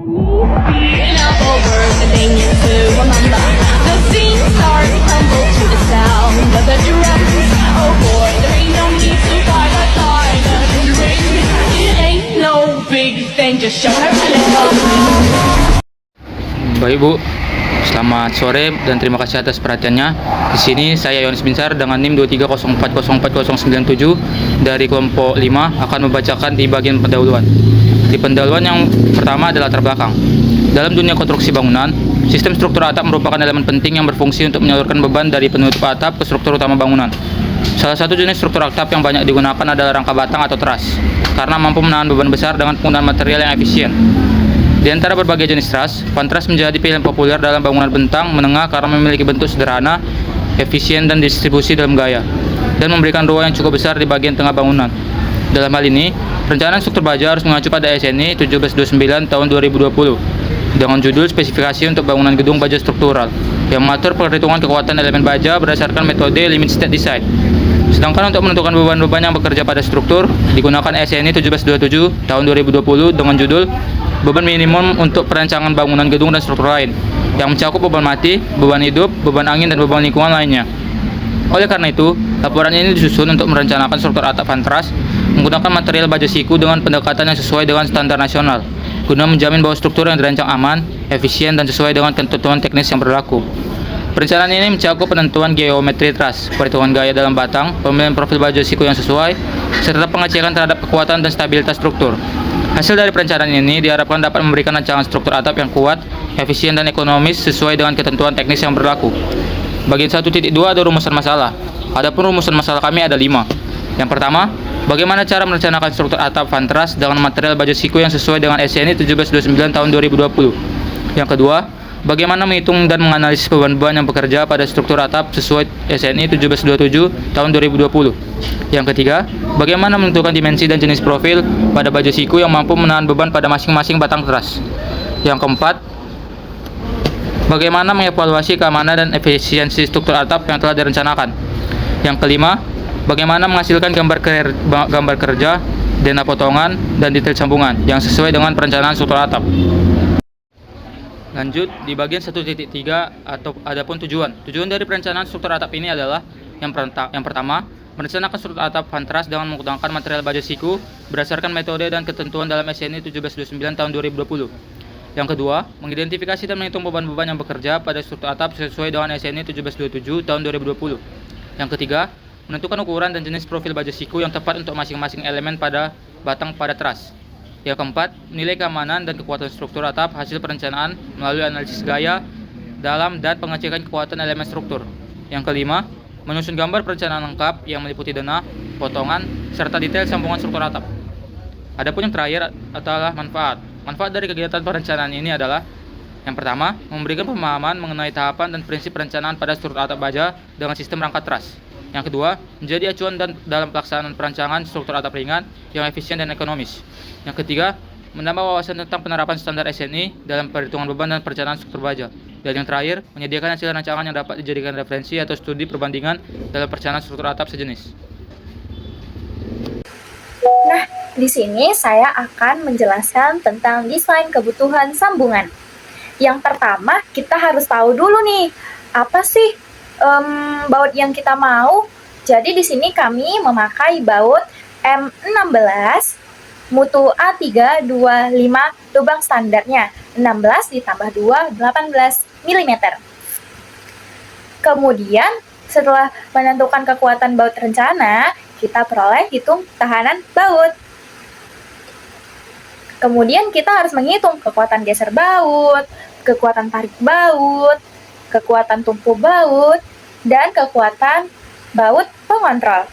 Being up over the thing to remember. The scene starts to tumble to the sound of the drums. Oh boy, there ain't no need to fight the silent ring. It ain't no big thing, just show her a little. Baik Bu, selamat sore dan terima kasih atas perhatiannya. Di sini saya Yohanes Binsar dengan NIM 230404097 dari kelompok 5 akan membacakan di bagian pendahuluan. Di pendahuluan yang pertama adalah latar belakang. Dalam dunia konstruksi bangunan, sistem struktur atap merupakan elemen penting yang berfungsi untuk menyalurkan beban dari penutup atap ke struktur utama bangunan. Salah satu jenis struktur atap yang banyak digunakan adalah rangka batang atau teras, karena mampu menahan beban besar dengan penggunaan material yang efisien. Di antara berbagai jenis truss, pantras menjadi pilihan populer dalam bangunan bentang menengah karena memiliki bentuk sederhana, efisien dan distribusi dalam gaya, dan memberikan ruang yang cukup besar di bagian tengah bangunan. Dalam hal ini, perencanaan struktur baja harus mengacu pada SNI 1729 tahun 2020 dengan judul spesifikasi untuk bangunan gedung baja struktural yang mengatur perhitungan kekuatan elemen baja berdasarkan metode limit state design. Sedangkan untuk menentukan beban-beban yang bekerja pada struktur digunakan SNI 1727 tahun 2020 dengan judul beban minimum untuk perancangan bangunan gedung dan struktur lain yang mencakup beban mati, beban hidup, beban angin, dan beban lingkungan lainnya. Oleh karena itu, laporan ini disusun untuk merencanakan struktur atap pantras menggunakan material baja siku dengan pendekatan yang sesuai dengan standar nasional guna menjamin bahwa struktur yang dirancang aman, efisien, dan sesuai dengan ketentuan teknis yang berlaku. Perencanaan ini mencakup penentuan geometri truss, perhitungan gaya dalam batang, pemilihan profil baja siku yang sesuai, serta pengecekan terhadap kekuatan dan stabilitas struktur. Hasil dari perencanaan ini diharapkan dapat memberikan rancangan struktur atap yang kuat, efisien, dan ekonomis sesuai dengan ketentuan teknis yang berlaku. Bagian 1.2 ada rumusan masalah. Adapun rumusan masalah kami ada 5. Yang pertama, bagaimana cara merencanakan struktur atap pantras dengan material baja siku yang sesuai dengan SNI 1729 tahun 2020. Yang kedua, bagaimana menghitung dan menganalisis beban-beban yang bekerja pada struktur atap sesuai SNI 1727 tahun 2020. Yang ketiga, bagaimana menentukan dimensi dan jenis profil pada baja siku yang mampu menahan beban pada masing-masing batang teras. Yang keempat, bagaimana mengevaluasi keamanan dan efisiensi struktur atap yang telah direncanakan. Yang kelima, bagaimana menghasilkan gambar kerja, dena potongan, dan detail sambungan yang sesuai dengan perencanaan struktur atap. Lanjut, di bagian 1.3 atau adapun tujuan. Tujuan dari perencanaan struktur atap ini adalah yang pertama, merencanakan struktur atap pantras dengan menggunakan material baja siku berdasarkan metode dan ketentuan dalam SNI 1729 tahun 2020. Yang kedua, mengidentifikasi dan menghitung beban-beban yang bekerja pada struktur atap sesuai dengan SNI 1727 tahun 2020. Yang ketiga, menentukan ukuran dan jenis profil baja siku yang tepat untuk masing-masing elemen pada batang pada teras. Yang keempat, nilai keamanan dan kekuatan struktur atap hasil perencanaan melalui analisis gaya dalam dan pengecekan kekuatan elemen struktur. Yang kelima, menyusun gambar perencanaan lengkap yang meliputi dena, potongan, serta detail sambungan struktur atap. Adapun yang terakhir adalah manfaat. Manfaat dari kegiatan perencanaan ini adalah yang pertama, memberikan pemahaman mengenai tahapan dan prinsip perencanaan pada struktur atap baja dengan sistem rangka truss. Yang kedua, menjadi acuan dalam pelaksanaan perancangan struktur atap ringan yang efisien dan ekonomis. Yang ketiga, menambah wawasan tentang penerapan standar SNI dalam perhitungan beban dan perencanaan struktur baja. Dan yang terakhir, menyediakan hasil rancangan yang dapat dijadikan referensi atau studi perbandingan dalam perencanaan struktur atap sejenis. Nah, di sini saya akan menjelaskan tentang desain kebutuhan sambungan. Yang pertama, kita harus tahu dulu nih, apa sih baut yang kita mau. Jadi di sini kami memakai baut M16 mutu A325 lubang standarnya 16 ditambah 2 18 mm. Kemudian setelah menentukan kekuatan baut rencana, kita peroleh hitung tahanan baut. Kemudian kita harus menghitung kekuatan geser baut, kekuatan tarik baut, kekuatan tumpu baut, dan kekuatan baut pengontrol.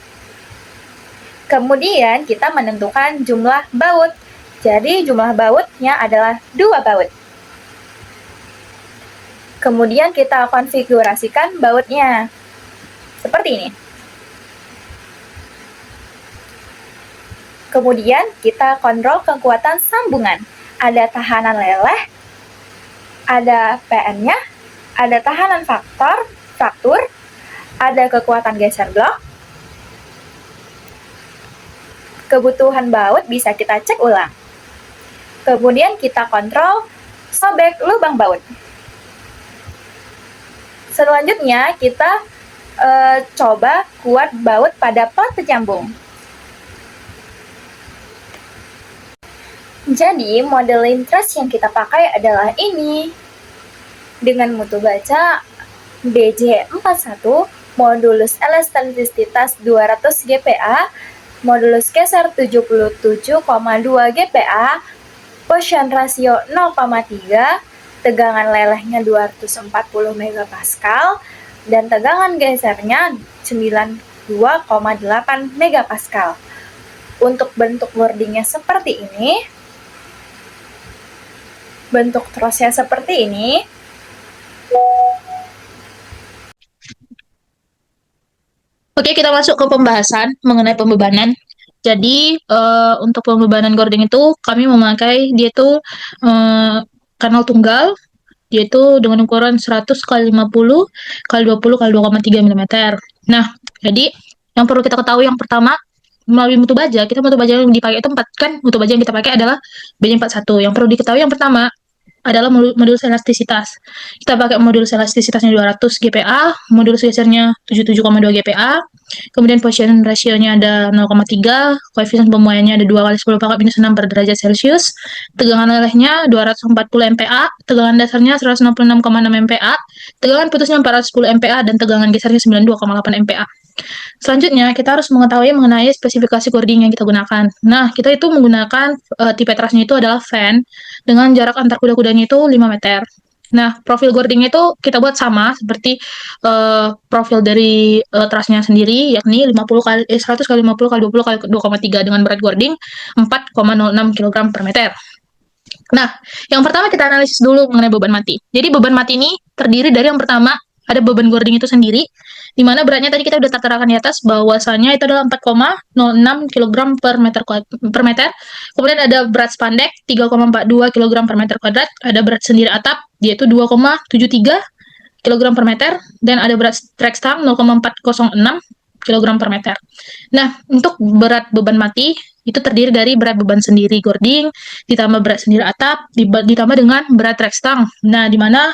Kemudian kita menentukan jumlah baut. Jadi jumlah bautnya adalah 2 baut. Kemudian kita konfigurasikan bautnya. Seperti ini. Kemudian kita kontrol kekuatan sambungan. Ada tahanan leleh, ada PN-nya, ada tahanan fraktur, ada kekuatan geser blok. Kebutuhan baut bisa kita cek ulang. Kemudian kita kontrol sobek lubang baut. Selanjutnya kita coba kuat baut pada plat penyambung. Jadi model interest yang kita pakai adalah ini. Dengan mutu baca BJ41, modulus elastisitas 200 GPa, modulus geser 77,2 GPa, Poisson rasio 0,3, tegangan lelehnya 240 MPa, dan tegangan gesernya 92,8 MPa. Untuk bentuk wordingnya seperti ini, bentuk trosnya seperti ini. Oke, kita masuk ke pembahasan mengenai pembebanan. Jadi, untuk pembebanan gording itu kami memakai dia itu kanal tunggal, yaitu dengan ukuran 100 kali 50 kali 20 kali 2,3 mm. Nah, jadi yang perlu kita ketahui yang pertama, melalui mutu baja, mutu baja yang dipakai itu mutu baja yang kita pakai adalah BJ41. Yang perlu diketahui yang pertama adalah modulus elastisitas. Kita pakai modulus elastisitasnya 200 GPa, modulus gesernya 77,2 GPa, kemudian Poisson rasionya ada 0,3, koefisien pemuaiannya ada 2 kali 10 pangkat minus 6 per derajat Celcius, tegangan lelehnya 240 MPa, tegangan dasarnya 166,6 MPa, tegangan putusnya 410 MPa, dan tegangan gesernya 92,8 MPa. Selanjutnya, kita harus mengetahui mengenai spesifikasi cording yang kita gunakan. Nah, kita itu menggunakan tipe trasnya itu adalah fan dengan jarak antar kuda-kudanya itu 5 meter. Nah, profil cordingnya itu kita buat sama seperti profil dari trasnya sendiri, yakni 100 kali 50 kali 20 kali 2,3 dengan berat cording 4,06 kg per meter. Nah, yang pertama kita analisis dulu mengenai beban mati. Jadi beban mati ini terdiri dari yang pertama ada beban cording itu sendiri, di mana beratnya tadi kita udah terterakan di atas bahwasanya itu adalah 4,06 kg per meter. Kemudian ada berat spandek 3,42 kg per meter kuadrat, ada berat sendiri atap yaitu 2,73 kg per meter, dan ada berat track stang 0,406 kg per meter. Nah, untuk berat beban mati itu terdiri dari berat beban sendiri cording, ditambah berat sendiri atap, ditambah dengan berat track stang. Nah, di mana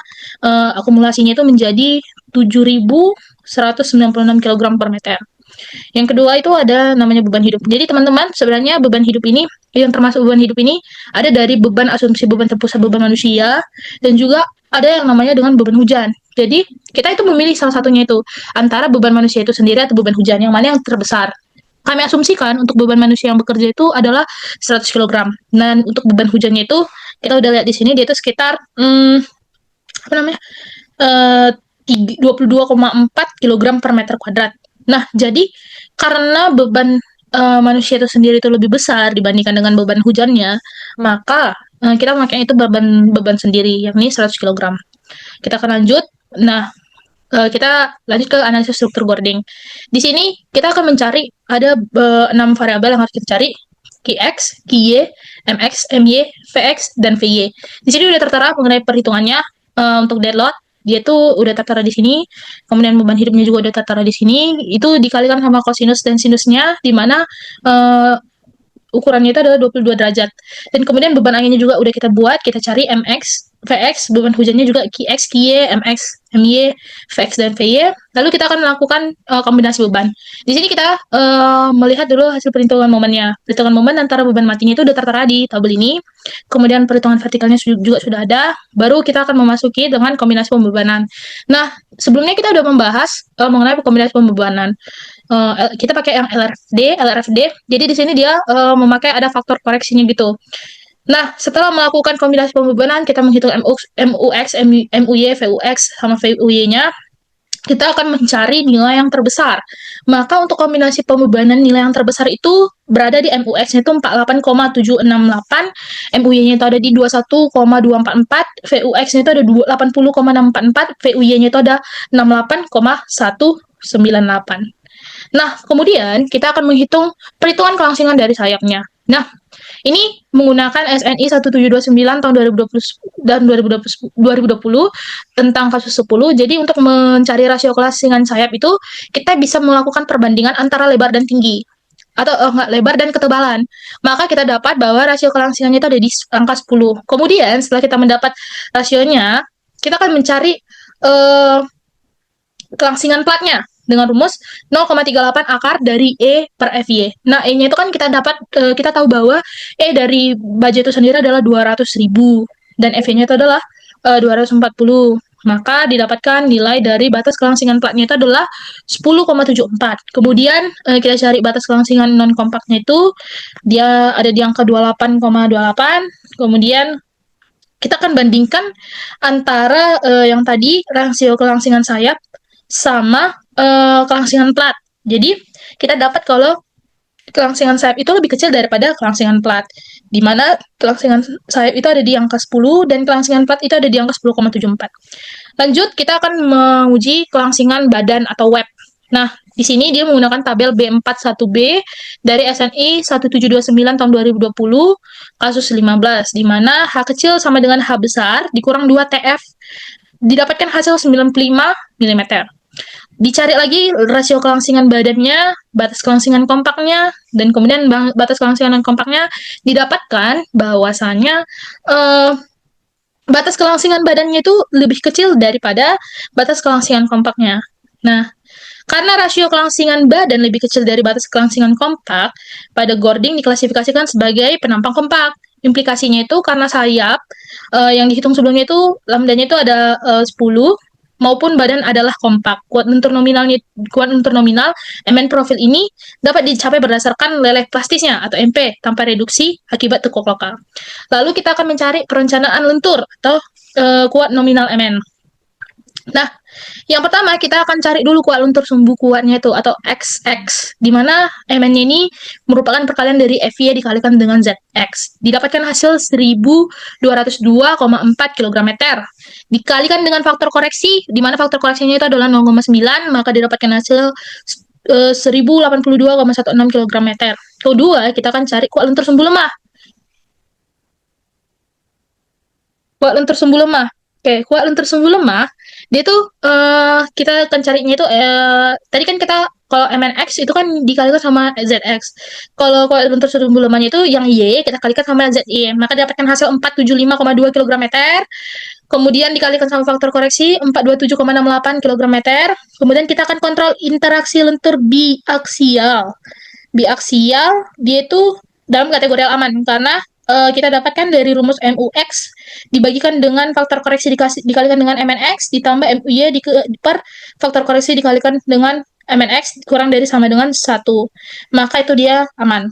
akumulasinya itu menjadi 7.196 kg per meter. Yang kedua itu ada namanya beban hidup. Jadi teman-teman, sebenarnya beban hidup ini, yang termasuk beban hidup ini, ada dari beban asumsi beban terpusat beban manusia, dan juga ada yang namanya dengan beban hujan. Jadi, kita itu memilih salah satunya itu, antara beban manusia itu sendiri atau beban hujan, yang mana yang terbesar. Kami asumsikan untuk beban manusia yang bekerja itu adalah 100 kg. Dan untuk beban hujannya itu, kita udah lihat di sini, dia itu sekitar, 22,4 kg per meter kuadrat. Nah, jadi karena beban manusia itu sendiri itu lebih besar dibandingkan dengan beban hujannya, maka kita memakai itu beban sendiri, yakni 100 kg. Kita akan lanjut. Nah, kita lanjut ke analisis struktur cording. Di sini kita akan mencari ada 6 variabel yang harus kita cari: Qx, Qy, Mx, My, Vx, dan Vy. Di sini udah tertera mengenai perhitungannya. Untuk dead load, dia tuh udah tertera di sini. Kemudian beban hidupnya juga udah tertera di sini. Itu dikalikan sama kosinus dan sinusnya, di mana ukurannya itu adalah 22 derajat. Dan kemudian beban anginnya juga udah kita buat, kita cari Mx, Vx, beban hujannya juga Qx, Qy, Mx, My, Vx, dan Vy. Lalu kita akan melakukan kombinasi beban. Di sini kita melihat dulu hasil perhitungan momennya. Perhitungan momen antara beban matinya itu udah tertera di tabel ini. Kemudian perhitungan vertikalnya juga sudah ada. Baru kita akan memasuki dengan kombinasi pembebanan. Nah, sebelumnya kita udah membahas mengenai kombinasi pembebanan. Kita pakai yang LRFD. Jadi di sini dia memakai ada faktor koreksinya gitu. Nah, setelah melakukan kombinasi pembebanan, kita menghitung MUX, MUY, VUX, sama VUY-nya. Kita akan mencari nilai yang terbesar. Maka untuk kombinasi pembebanan nilai yang terbesar itu berada di MUX-nya itu 48,768, MUY-nya itu ada di 21,244, VUX-nya itu ada 80,644, VUY-nya itu ada 68,198. Nah, kemudian kita akan menghitung perhitungan kelangsingan dari sayapnya. Nah, ini menggunakan SNI 1729 tahun 2020 dan 2020 tentang kasus 10. Jadi untuk mencari rasio kelangsingan sayap itu kita bisa melakukan perbandingan antara lebar dan tinggi. atau enggak, lebar dan ketebalan. Maka kita dapat bahwa rasio kelangsingannya itu ada di angka 10. Kemudian setelah kita mendapat rasionya, kita akan mencari eh, kelangsingan platnya dengan rumus 0,38 akar dari E per FY. Nah, E-nya itu kan kita dapat, kita tahu bahwa E dari baja itu sendiri adalah 200.000 dan FY-nya itu adalah 240. Maka didapatkan nilai dari batas kelangsingan platnya itu adalah 10,74. Kemudian kita cari batas kelangsingan non kompaknya itu, dia ada di angka 28,28. Kemudian kita akan bandingkan antara yang tadi rasio kelangsingan sayap sama kelangsingan plat. Jadi kita dapat kalau kelangsingan sayap itu lebih kecil daripada kelangsingan plat, di mana kelangsingan sayap itu ada di angka 10 dan kelangsingan plat itu ada di angka 10,74. Lanjut, kita akan menguji kelangsingan badan atau web. Nah, di sini dia menggunakan tabel B41B dari SNI 1729 tahun 2020, kasus 15, di mana H kecil sama dengan H besar dikurang 2 TF, didapatkan hasil 95 mm. Dicari lagi rasio kelangsingan badannya, batas kelangsingan kompaknya, dan kemudian batas kelangsingan non kompaknya, didapatkan bahwasannya batas kelangsingan badannya itu lebih kecil daripada batas kelangsingan kompaknya. Nah, karena rasio kelangsingan badan lebih kecil dari batas kelangsingan kompak, pada Gording diklasifikasikan sebagai penampang kompak. Implikasinya itu karena sayap yang dihitung sebelumnya itu lambdanya itu ada 10, maupun badan adalah kompak. Kuat luntur nominal MN profil ini dapat dicapai berdasarkan leleh plastisnya atau MP tanpa reduksi akibat tekuk lokal. Lalu kita akan mencari perencanaan lentur atau kuat nominal MN. Nah, yang pertama kita akan cari dulu kuat luntur sumbu kuatnya itu atau XX, di mana MN-nya ini merupakan perkalian dari FY dikalikan dengan ZX. Didapatkan hasil 1202,4 kg meter. Dikalikan dengan faktor koreksi, di mana faktor koreksinya itu adalah 0,9, maka didapatkan hasil 1082,16 kg meter. Kedua, kita akan cari kuat luntur sumbu lemah. Kuat luntur sumbu lemah. Oke, kuat luntur sumbu lemah, dia tuh kita akan carinya itu tadi kan kita kalau MNX itu kan dikalikan sama ZX. Kalau kuat luntur sumbu lemahnya itu yang Y kita kalikan sama ZY, maka dapatkan hasil 475,2 kg meter. Kemudian dikalikan sama faktor koreksi 427,68 kg meter. Kemudian kita akan kontrol interaksi lentur biaksial. Biaksial dia itu dalam kategori aman karena kita dapatkan dari rumus MUX dibagikan dengan faktor koreksi dikalikan dengan MNX ditambah MUY per faktor koreksi dikalikan dengan MNX kurang dari sama dengan 1. Maka itu dia aman.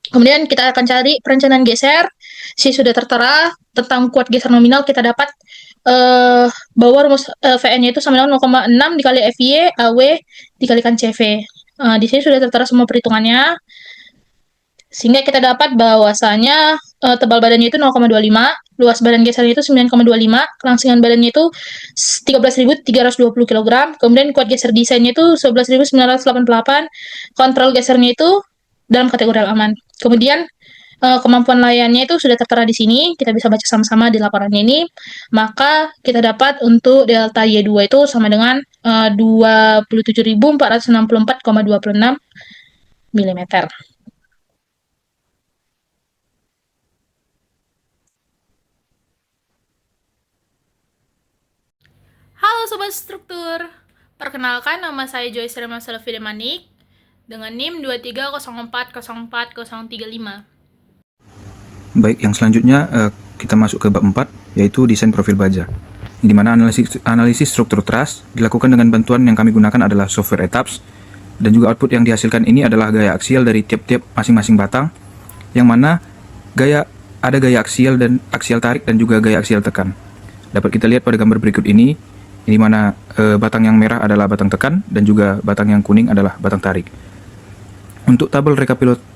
Kemudian kita akan cari perencanaan geser. Si sudah tertera tentang kuat geser nominal, kita dapat bahwa rumus VN-nya itu sama dengan 0,6 dikali FY AW dikalikan CV. Di sini sudah tertera semua perhitungannya. Sehingga kita dapat bahwasanya tebal badannya itu 0,25, luas badan gesernya itu 9,25, kelangsingan badannya itu 13.320 kg, kemudian kuat geser desainnya itu 11.988, kontrol gesernya itu dalam kategori aman. Kemudian kemampuan layannya itu sudah tertera di sini, kita bisa baca sama-sama di laporan ini. Maka kita dapat untuk delta Y2 itu sama dengan 27.464,26 mm. Halo Sobat Struktur, perkenalkan nama saya Joyce Rema Selvi Demanik dengan NIM 230404035. Baik, yang selanjutnya kita masuk ke bab 4, yaitu desain profil baja. Di mana analisis struktur truss dilakukan dengan bantuan yang kami gunakan adalah software ETAPS, dan juga output yang dihasilkan ini adalah gaya aksial dari tiap-tiap masing-masing batang, yang mana ada gaya aksial dan aksial tarik dan juga gaya aksial tekan. Dapat kita lihat pada gambar berikut ini, di mana batang yang merah adalah batang tekan dan juga batang yang kuning adalah batang tarik. Untuk tabel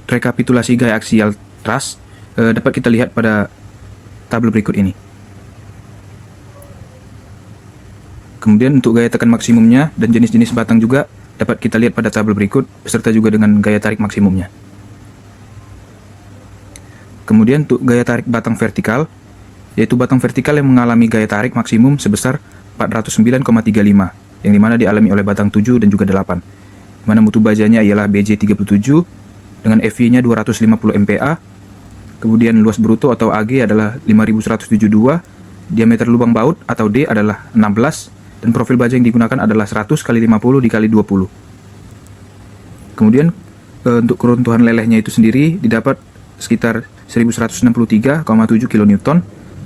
rekapitulasi gaya aksial truss dapat kita lihat pada tabel berikut ini. Kemudian untuk gaya tekan maksimumnya dan jenis-jenis batang juga dapat kita lihat pada tabel berikut beserta juga dengan gaya tarik maksimumnya. Kemudian untuk gaya tarik batang vertikal, yaitu batang vertikal yang mengalami gaya tarik maksimum sebesar 409,35, yang dimana dialami oleh batang 7 dan juga 8, dimana mutu bajanya ialah BJ37 dengan FY-nya 250 MPa. Kemudian luas bruto atau AG adalah 5172, diameter lubang baut atau D adalah 16, dan profil baja yang digunakan adalah 100 x 50 x 20. Kemudian untuk keruntuhan lelehnya itu sendiri didapat sekitar 1163,7 kN,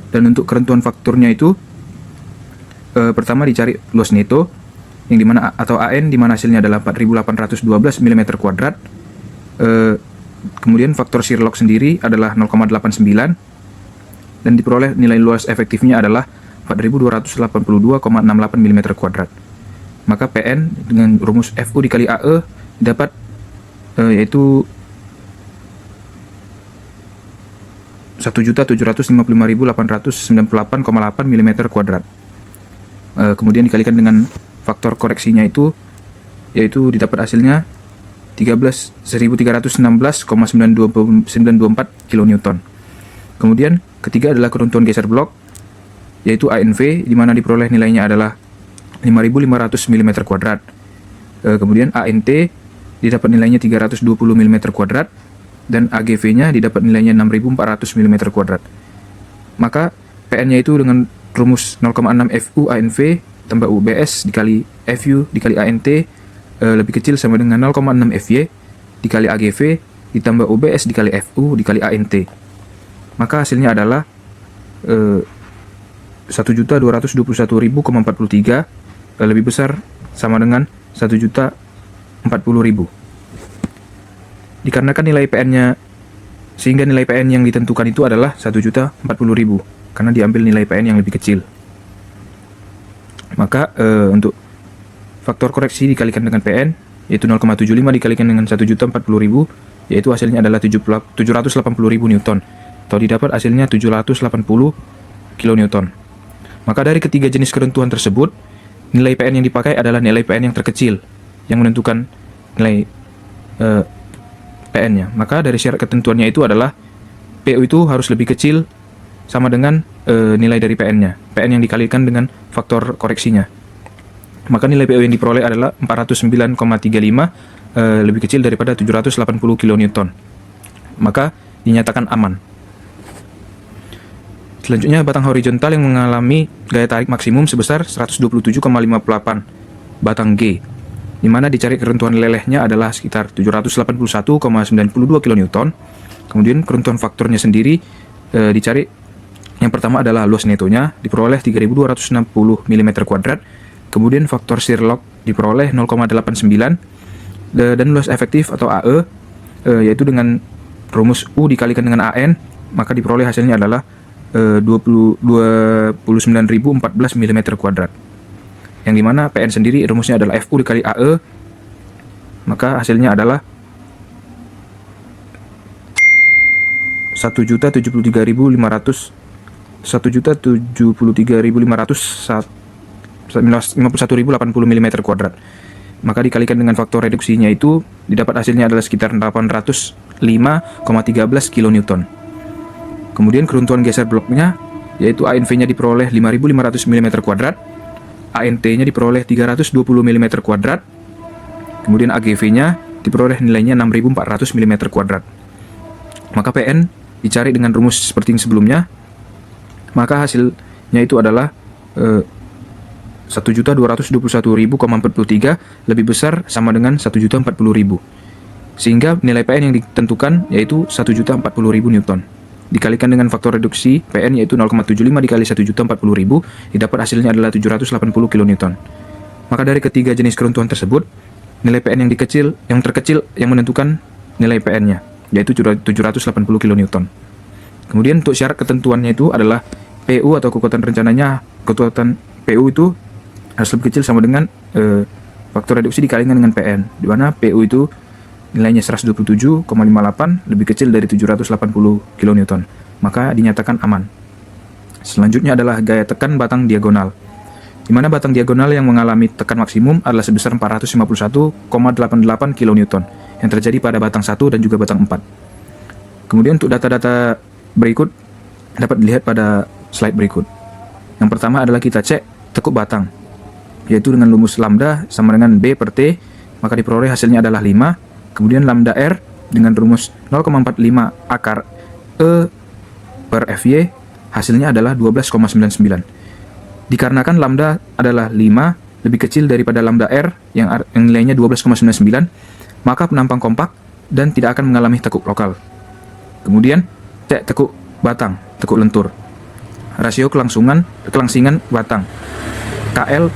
dan untuk keruntuhan faktornya itu pertama dicari luas neto yang dimana atau AN, dimana hasilnya adalah 4812 mm². Kemudian faktor shear lock sendiri adalah 0,89, dan diperoleh nilai luas efektifnya adalah 4282,68 mm². Maka PN dengan rumus FU dikali AE dapat yaitu 1.755.898,8 mm². Kemudian dikalikan dengan faktor koreksinya itu, yaitu didapat hasilnya 13.316,924 kN. Kemudian ketiga adalah keruntuhan geser blok, yaitu ANV, di mana diperoleh nilainya adalah 5.500 mm². Kemudian ANT didapat nilainya 320 mm², dan AGV-nya didapat nilainya 6.400 mm². Maka PN-nya itu dengan rumus 0,6 FU ANV tambah UBS dikali FU dikali ANT lebih kecil sama dengan 0,6 FY dikali AGV ditambah UBS dikali FU dikali ANT. Maka hasilnya adalah 1.221.043 lebih besar sama dengan 1.040.000. Dikarenakan nilai PN-nya, sehingga nilai PN yang ditentukan itu adalah 1.040.000 karena diambil nilai PN yang lebih kecil. Maka untuk faktor koreksi dikalikan dengan PN, yaitu 0,75 dikalikan dengan 1.040.000, yaitu hasilnya adalah 780.000 Newton, atau didapat hasilnya 780 kN. Maka dari ketiga jenis keruntuhan tersebut, nilai PN yang dipakai adalah nilai PN yang terkecil, yang menentukan nilai PN-nya. Maka dari syarat ketentuannya itu adalah PU itu harus lebih kecil sama dengan nilai dari PN-nya, PN yang dikalikan dengan faktor koreksinya. Maka nilai PU yang diperoleh adalah 409,35, lebih kecil daripada 780 kN. Maka dinyatakan aman. Selanjutnya batang horizontal yang mengalami gaya tarik maksimum sebesar 127,58 batang G, di mana dicari keruntuhan lelehnya adalah sekitar 781,92 kN. Kemudian keruntuhan faktornya sendiri dicari. Yang pertama adalah luas netonya diperoleh 3.260 mm². Kemudian faktor shear lock diperoleh 0,89, dan luas efektif atau AE yaitu dengan rumus U dikalikan dengan AN, maka diperoleh hasilnya adalah 29.014 mm². Yang dimana PN sendiri rumusnya adalah FU dikali AE, maka hasilnya adalah 1.073.580 mm². Maka dikalikan dengan faktor reduksinya itu didapat hasilnya adalah sekitar 805,13 kN. Kemudian keruntuhan geser bloknya, yaitu ANV-nya diperoleh 5.500 mm², ANT-nya diperoleh 320 mm², kemudian AGV-nya diperoleh nilainya 6.400 mm². Maka PN dicari dengan rumus seperti yang sebelumnya, maka hasilnya itu adalah 1.221.043 lebih besar sama dengan 1.040.000, sehingga nilai PN yang ditentukan yaitu 1.040.000 Newton. Dikalikan dengan faktor reduksi PN yaitu 0,75 dikali 1.040.000, didapat hasilnya adalah 780 kN. Maka dari ketiga jenis keruntuhan tersebut, nilai PN yang terkecil yang menentukan nilai PN-nya yaitu 780 kN. Kemudian untuk syarat ketentuannya itu adalah PU atau kekuatan rencananya, kekuatan PU itu harus lebih kecil sama dengan faktor reduksi dikalikan dengan PN, di mana PU itu nilainya 127,58 lebih kecil dari 780 kN, maka dinyatakan aman. Selanjutnya adalah gaya tekan batang diagonal, di mana batang diagonal yang mengalami tekan maksimum adalah sebesar 451,88 kN yang terjadi pada batang 1 dan juga batang 4. Kemudian untuk data-data berikut dapat dilihat pada slide berikut. Yang pertama adalah kita cek tekuk batang, yaitu dengan rumus lambda sama dengan B per T, maka diperoleh hasilnya adalah 5. Kemudian lambda R dengan rumus 0,45 akar E per FY, hasilnya adalah 12,99. Dikarenakan lambda adalah 5, lebih kecil daripada lambda R yang nilainya 12,99, maka penampang kompak dan tidak akan mengalami tekuk lokal. Kemudian, cek tekuk batang, tekuk lentur. Rasio kelangsingan batang KL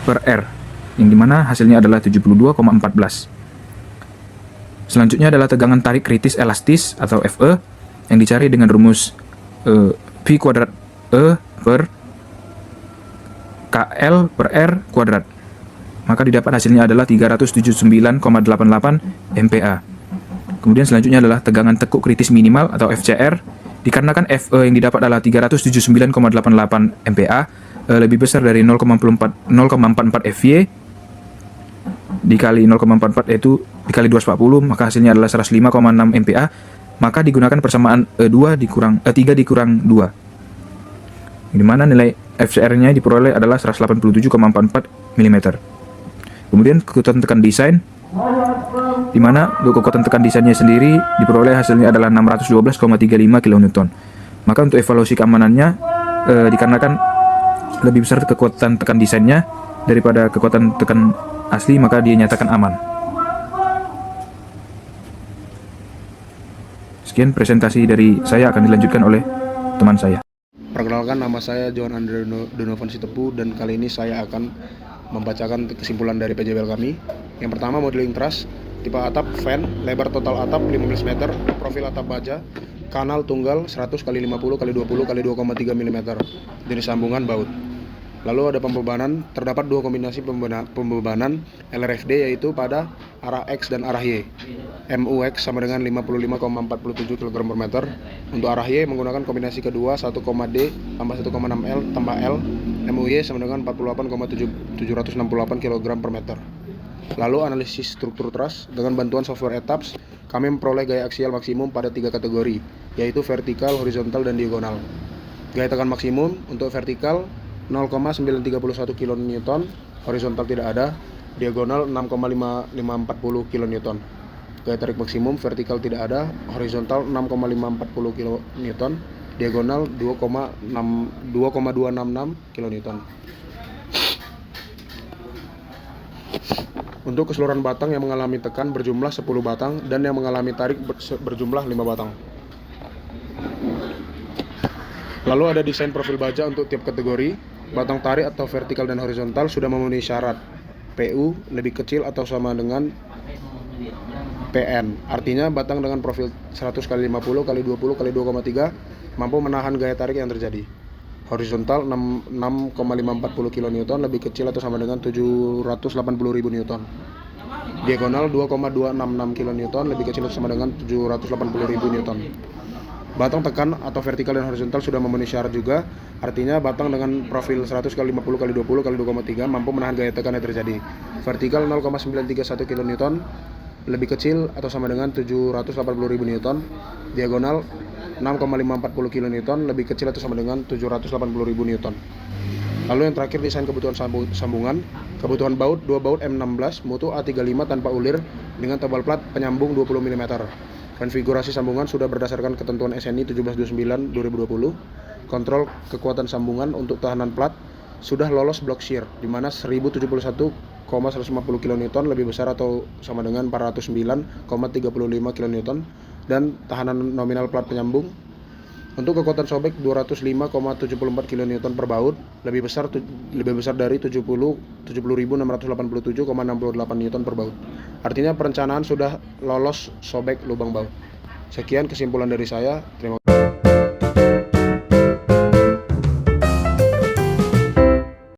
per R, yang dimana hasilnya adalah 72,14. Selanjutnya adalah tegangan tarik kritis elastis atau FE yang dicari dengan rumus V kuadrat E per KL per R kuadrat. Maka didapat hasilnya adalah 379,88 MPa. Kemudian selanjutnya adalah tegangan tekuk kritis minimal atau FCR. Dikarenakan FE yang didapat adalah 379,88 MPa, lebih besar dari 0,44 FY, dikali 0,44 yaitu dikali 240, maka hasilnya adalah 105,6 MPa. Maka digunakan persamaan E2 dikurang E3 dikurang 2, di mana nilai FCR-nya diperoleh adalah 187,44 mm. Kemudian kekuatan tekan desain, di mana untuk kekuatan tekan desainnya sendiri diperoleh hasilnya adalah 612,35 kN. Maka untuk evaluasi keamanannya, dikarenakan lebih besar kekuatan tekan desainnya daripada kekuatan tekan asli, maka dia nyatakan aman. Sekian presentasi dari saya, akan dilanjutkan oleh teman saya. Perkenalkan, nama saya Johan Andre Donovan Sitepu, dan kali ini saya akan membacakan kesimpulan dari PJBL kami. Yang pertama, modeling truss, tipe atap fan, lebar total atap 15 meter, profil atap baja, kanal tunggal 100 x 50 x 20 x 2,3 mm, jenis sambungan baut. Lalu ada pembebanan, terdapat dua kombinasi pembebanan LRFD, yaitu pada arah X dan arah Y. MUX sama dengan 55,47 kg per meter. Untuk arah Y menggunakan kombinasi kedua 1,D tambah 1,6 L tambah L. MUY sama dengan 48,768 kg per meter. Lalu analisis struktur truss, dengan bantuan software ETAPS, kami memperoleh gaya aksial maksimum pada 3 kategori, yaitu vertikal, horizontal, dan diagonal. Gaya tekan maksimum untuk vertikal 0,931 kN, horizontal tidak ada, diagonal 6,540 kN. Gaya tarik maksimum vertikal tidak ada, horizontal 6,540 kN, diagonal 2,266 kN. Untuk keseluruhan batang yang mengalami tekan berjumlah 10 batang dan yang mengalami tarik berjumlah 5 batang. Lalu ada desain profil baja untuk tiap kategori. Batang tarik atau vertikal dan horizontal sudah memenuhi syarat. PU lebih kecil atau sama dengan PN. Artinya batang dengan profil 100 x 50 x 20 x 2,3 mampu menahan gaya tarik yang terjadi. Horizontal 6,540 kN lebih kecil atau sama dengan 780.000 Newton. Diagonal 2,266 kN lebih kecil atau sama dengan 780.000 Newton. Batang tekan atau vertikal dan horizontal sudah memenuhi syarat juga. Artinya batang dengan profil 100 x 50 x 20 x 2,3 mampu menahan gaya tekan yang terjadi. Vertikal 0,931 kN lebih kecil atau sama dengan 780.000 Newton. Diagonal 6,540 kN lebih kecil atau sama dengan 780.000 Newton. Lalu yang terakhir, desain kebutuhan sambungan. Kebutuhan baut, 2 baut M16 mutu A35 tanpa ulir dengan tebal plat penyambung 20 mm. Konfigurasi sambungan sudah berdasarkan ketentuan SNI 1729/2020. Kontrol kekuatan sambungan untuk tahanan plat sudah lolos block shear, di mana 1071,150 kN lebih besar atau sama dengan 409,35 kN, dan tahanan nominal plat penyambung. Untuk kekuatan sobek 205,74 kN per baut, lebih besar dari 70.687,68 Newton per baut. Artinya perencanaan sudah lolos sobek lubang baut. Sekian kesimpulan dari saya. Terima kasih.